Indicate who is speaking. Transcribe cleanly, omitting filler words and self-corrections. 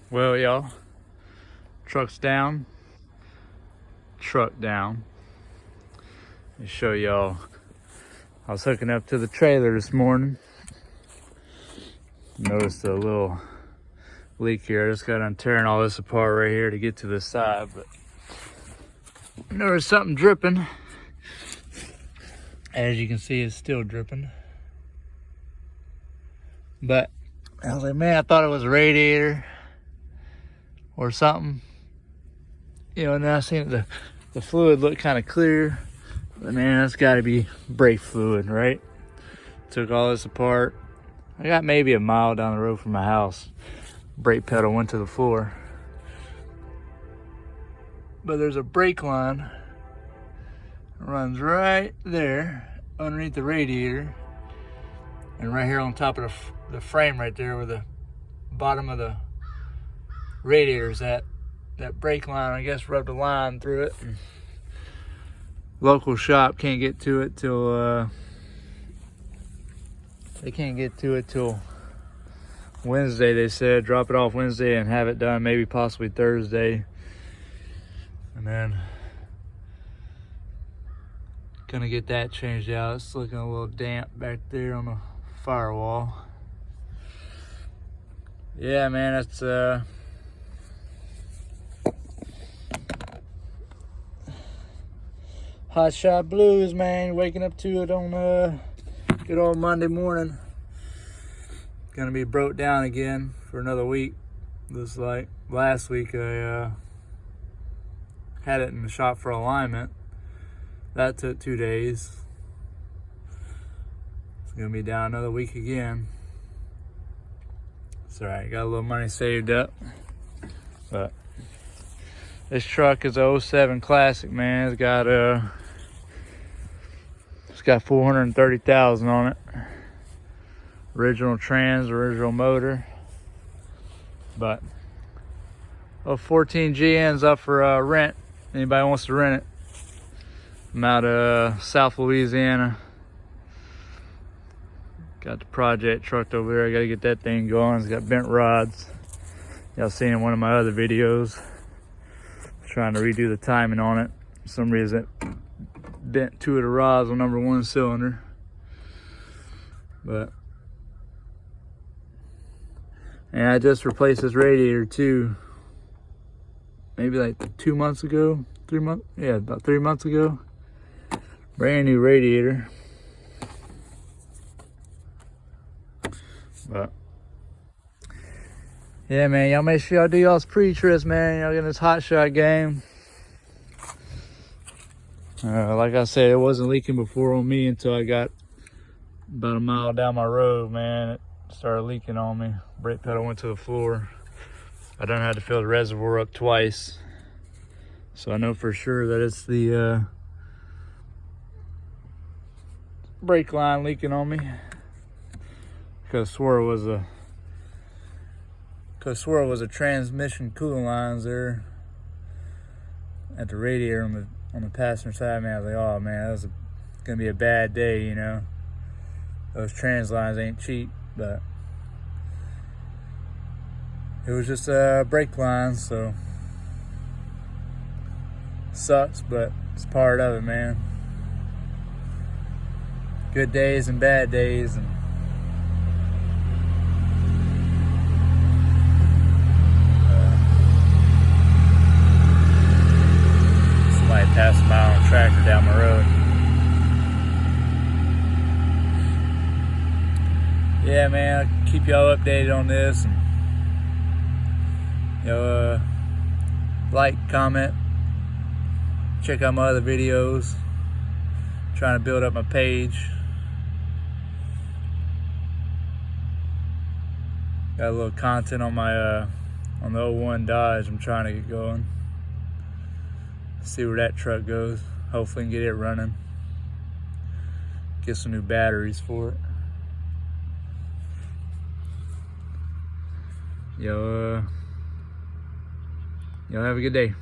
Speaker 1: Well, y'all, truck's down, truck down. Let me show y'all. I was hooking up to the trailer this morning. Noticed a little leak here. I just got on tearing all this apart right here to get to the side, but noticed something dripping. As you can see, it's still dripping. But I was like, man, I thought it was a radiator or something, you know. And then I seen the fluid looked kind of clear, but man, that's got to be brake fluid, right? Took all this apart. I got maybe a mile down the road from my house. Brake pedal went to the floor, but there's a brake line that runs right there underneath the radiator, and right here on top of the frame right there where the bottom of the radiators at. That brake line, I guess, rubbed a line through it. Local shop can't get to it till they can't get to it till Wednesday. They said drop it off Wednesday and have it done maybe possibly Thursday, and then gonna get that changed out. It's looking a little damp back there on the firewall. Yeah, man, that's Hotshot blues, man. Waking up to it on good old Monday morning. Gonna be broke down again for another week. Looks like last week I had it in the shop for alignment. That took 2 days. It's gonna be down another week again. It's alright, got a little money saved up. But this truck is a 07 Classic, man. It's got 430,000 on it. Original trans, original motor. But 14 GN's up for rent. Anybody wants to rent it? I'm out of South Louisiana. Got the project trucked over there. I gotta get that thing going. It's got bent rods. Y'all seen in one of my other videos. Trying to redo the timing on it. For some reason it bent 2 of the rods on number 1 cylinder. But and I just replaced this radiator too. Maybe like 2 months ago, 3 months. Yeah, about 3 months ago. Brand new radiator. But yeah, man, y'all make sure y'all do y'all's pre-trips, man. Y'all get in this Hotshot game. Like I said, it wasn't leaking before on me until I got about a mile down my road, man. It started leaking on me. Brake pedal went to the floor. I done had to fill the reservoir up twice. So I know for sure that it's the brake line leaking on me. Because I swore it was a transmission coolant lines there at the radiator on the passenger side. Man, I was like, oh man, that was gonna be a bad day, you know. Those trans lines ain't cheap, but it was just a brake line, so sucks, but it's part of it, man. Good days and bad days, and passing by on a tractor down my road. Yeah, man, I'll keep y'all updated on this. And, you know, like, comment, check out my other videos. Trying to build up my page. Got a little content on my on the 01 Dodge I'm trying to get going. See where that truck goes. Hopefully can get it running. Get some new batteries for it. Y'all have a good day.